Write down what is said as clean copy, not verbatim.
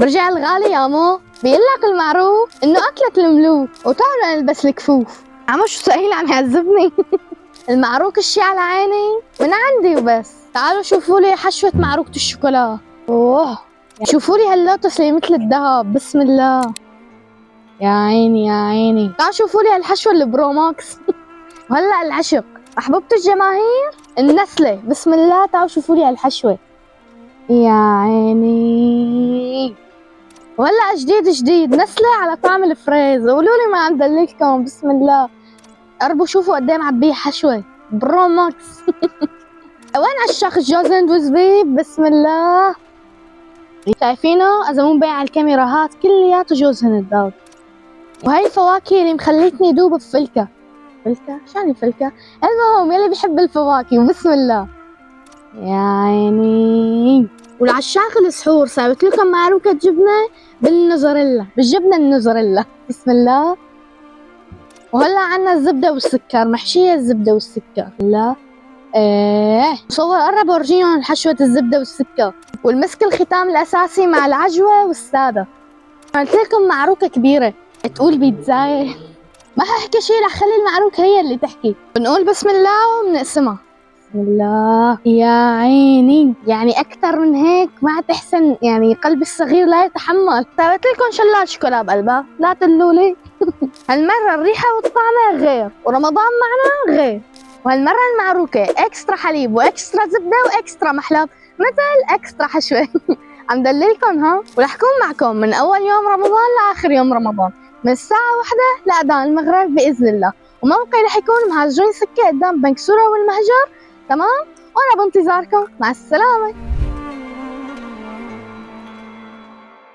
رجع الغالي يامو بيقلك المعروف انه اكلك الملوك وتعالوا نلبس الكفوف. عمو شو سهيل عم يعذبني. المعروك الشي على عيني من عندي وبس. تعالوا شوفوا لي حشوة معروكة الشوكولا. اوه شوفوا لي هاللوتس اللي مثل الذهب، بسم الله. يا عيني يا عيني. تعالوا شوفوا لي هالحشوة اللي بروماكس. وهلا العشق محبوبة الجماهير النسلة، بسم الله. تعالوا شوفوا لي هالحشوة. يا عيني. وهلا جديد جديد نسلة على طعم الفريز. قولوا لي ما عم دللكم، بسم الله. قربوا شوفوا قد ايه معبيه حشوة برو ماكس. وين عشاق الجوز هند وزبيب، بسم الله. شايفينه؟ اذا مو مبين على الكاميرا هات كلياته جوز هند داود. وهي الفواكه اللي مخليتني دوب بفلكة. فلكة؟ شاني فلكة؟ المهم يلي بيحب الفواكه وبسم الله. يا عيني. والعشاق السحور ساويت لكم معروكة جبنة بالنوزاريلا، بالجبنة النوزاريلا، بسم الله. وهلا عنا الزبدة والسكر، محشية الزبدة والسكر. لا ايه صور قرب ورجيهم حشوة الزبدة والسكر والمسك الختام الأساسي مع العجوة والسادة. قلت لكم معروكة كبيرة تقول بيتزاية. ما ححكي شي، رح خلي المعروكة هي اللي تحكي. بنقول بسم الله وبنقسمها. بسم الله. يا عيني، يعني أكثر من هيك ما تحسن، يعني قلبي الصغير لا يتحمل. سويت لكم شلال شوكولا بقلبها، لا تقولولي. هالمرة الريحة والطعمة غير، ورمضان معنا غير. وهالمرة المعروكة اكسترا حليب واكسترا زبدة واكسترا محلب، مثل اكسترا حشوة. عم دللكم ها. ورح كون معكم من أول يوم رمضان لآخر يوم رمضان، من الساعة 1 لأذان المغرب بإذن الله. وموقعي رح يكون مهاجرين سكة قدام بنك سورة والمهجر، تمام؟ وأنا بانتظاركم، مع السلامة.